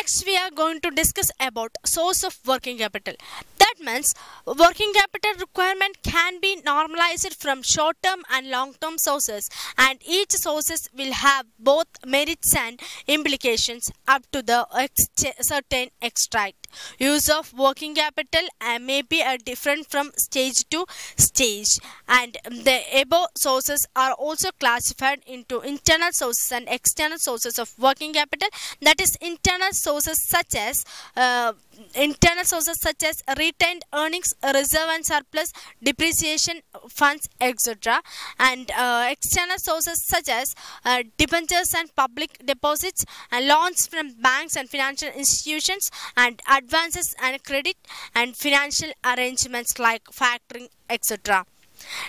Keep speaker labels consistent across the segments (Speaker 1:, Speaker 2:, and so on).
Speaker 1: Next, we are going to discuss about source of working capital. That means working capital requirement can be normalized from short-term and long-term sources, and each sources will have both merits and implications up to the certain extract. Use of working capital may be different from stage to stage, and the above sources are also classified into internal sources and external sources of working capital. That is, internal sources such as retained earnings, reserve and surplus, depreciation funds, etc., and external sources such as debentures and public deposits, and loans from banks and financial institutions, and advances and credit, and financial arrangements like factoring, etc.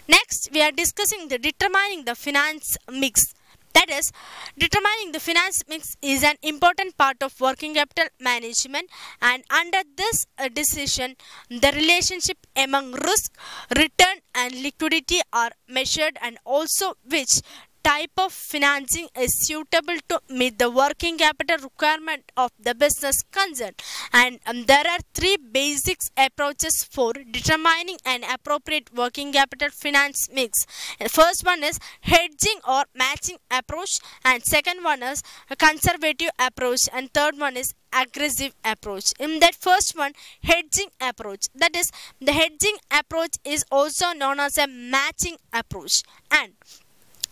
Speaker 1: Next, we are discussing the determining the finance mix. That is, determining the finance mix is an important part of working capital management, and under this decision, the relationship among risk, return and liquidity are measured, and also which type of financing is suitable to meet the working capital requirement of the business concerned. And there are three basic approaches for determining an appropriate working capital finance mix. The first one is hedging or matching approach, and second one is a conservative approach, and third one is aggressive approach. In that first one, hedging approach, that is, the hedging approach is also known as a matching approach, and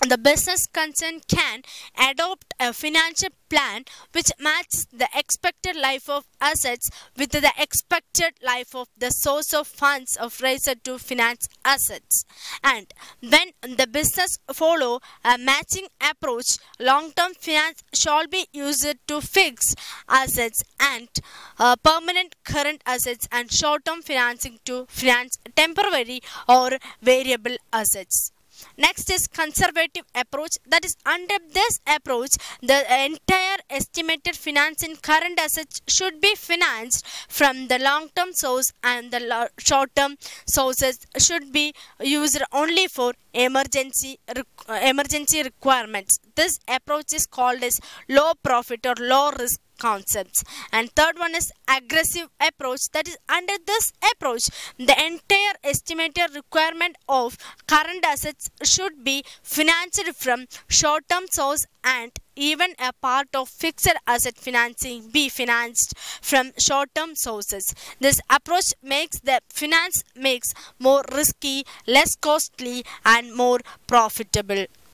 Speaker 1: the business concerned can adopt a financial plan which matches the expected life of assets with the expected life of the source of funds of raised to finance assets. And when the business follow a matching approach, long-term finance shall be used to fix assets and permanent current assets, and short-term financing to finance temporary or variable assets. Next is conservative approach. That is, under this approach, the entire estimated finance in current assets should be financed from the long-term source, and the short-term sources should be used only for emergency requirements. This approach is called as low profit or low risk concepts. And third one is aggressive approach. That is, under this approach, the entire estimated requirement of current assets should be financed from short-term source, and even a part of fixed asset financing be financed from short-term sources. This approach makes the finance mix more risky, less costly, and more profitable.